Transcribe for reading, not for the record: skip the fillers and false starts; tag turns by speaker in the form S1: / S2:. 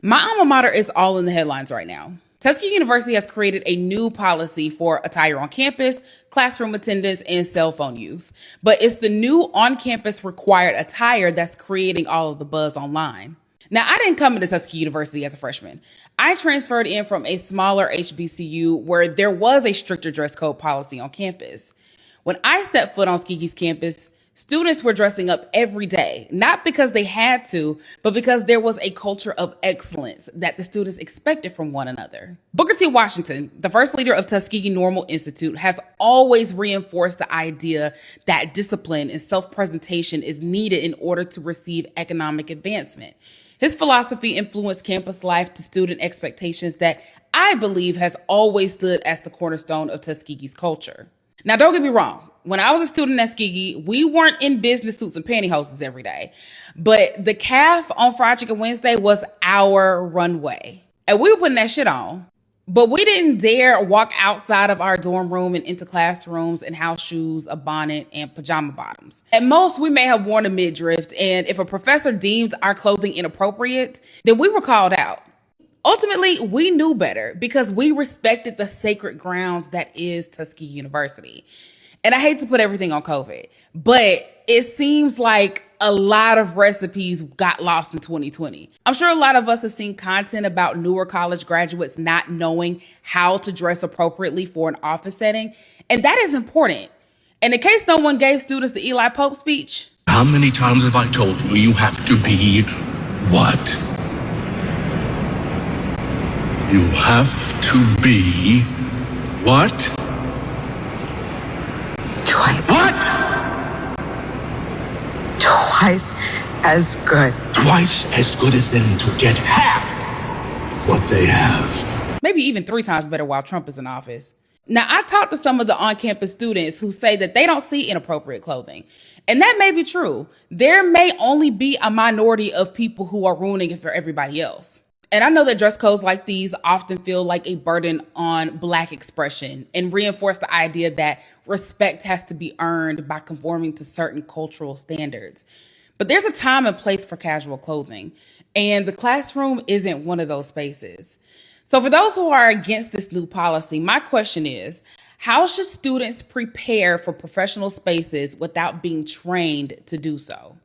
S1: My alma mater is all in the headlines right now. Tuskegee University has created a new policy for attire on campus, classroom attendance, and cell phone use. But it's the new on-campus required attire that's creating all of the buzz online. Now, I didn't come into Tuskegee University as a freshman. I transferred in from a smaller HBCU where there was a stricter dress code policy on campus. When I stepped foot on Tuskegee's campus, students were dressing up every day, not because they had to, but because there was a culture of excellence that the students expected from one another. Booker T. Washington, the first leader of Tuskegee Normal Institute, has always reinforced the idea that discipline and self-presentation is needed in order to receive economic advancement. His philosophy influenced campus life to student expectations that I believe has always stood as the cornerstone of Tuskegee's culture. Now, don't get me wrong. When I was a student at Tuskegee, we weren't in business suits and pantyhoses every day. But the calf on Fried Chicken Wednesday was our runway. And we were putting that shit on. But we didn't dare walk outside of our dorm room and into classrooms in house shoes, a bonnet, and pajama bottoms. At most, we may have worn a midriff, and if a professor deemed our clothing inappropriate, then we were called out. Ultimately, we knew better because we respected the sacred grounds that is Tuskegee University. And I hate to put everything on COVID, but it seems like a lot of recipes got lost in 2020. I'm sure a lot of us have seen content about newer college graduates not knowing how to dress appropriately for an office setting. And that is important. And in case no one gave students the Eli Pope speech.
S2: How many times have I told you you have to be what? You have to be what?
S3: Twice.
S2: What?
S3: Twice as good.
S2: Twice as good as them to get half of what they have.
S1: Maybe even 3 times better while Trump is in office. Now, I talked to some of the on-campus students who say that they don't see inappropriate clothing. And that may be true. There may only be a minority of people who are ruining it for everybody else. And I know that dress codes like these often feel like a burden on Black expression and reinforce the idea that respect has to be earned by conforming to certain cultural standards. But there's a time and place for casual clothing, and the classroom isn't one of those spaces. So for those who are against this new policy, my question is, how should students prepare for professional spaces without being trained to do so?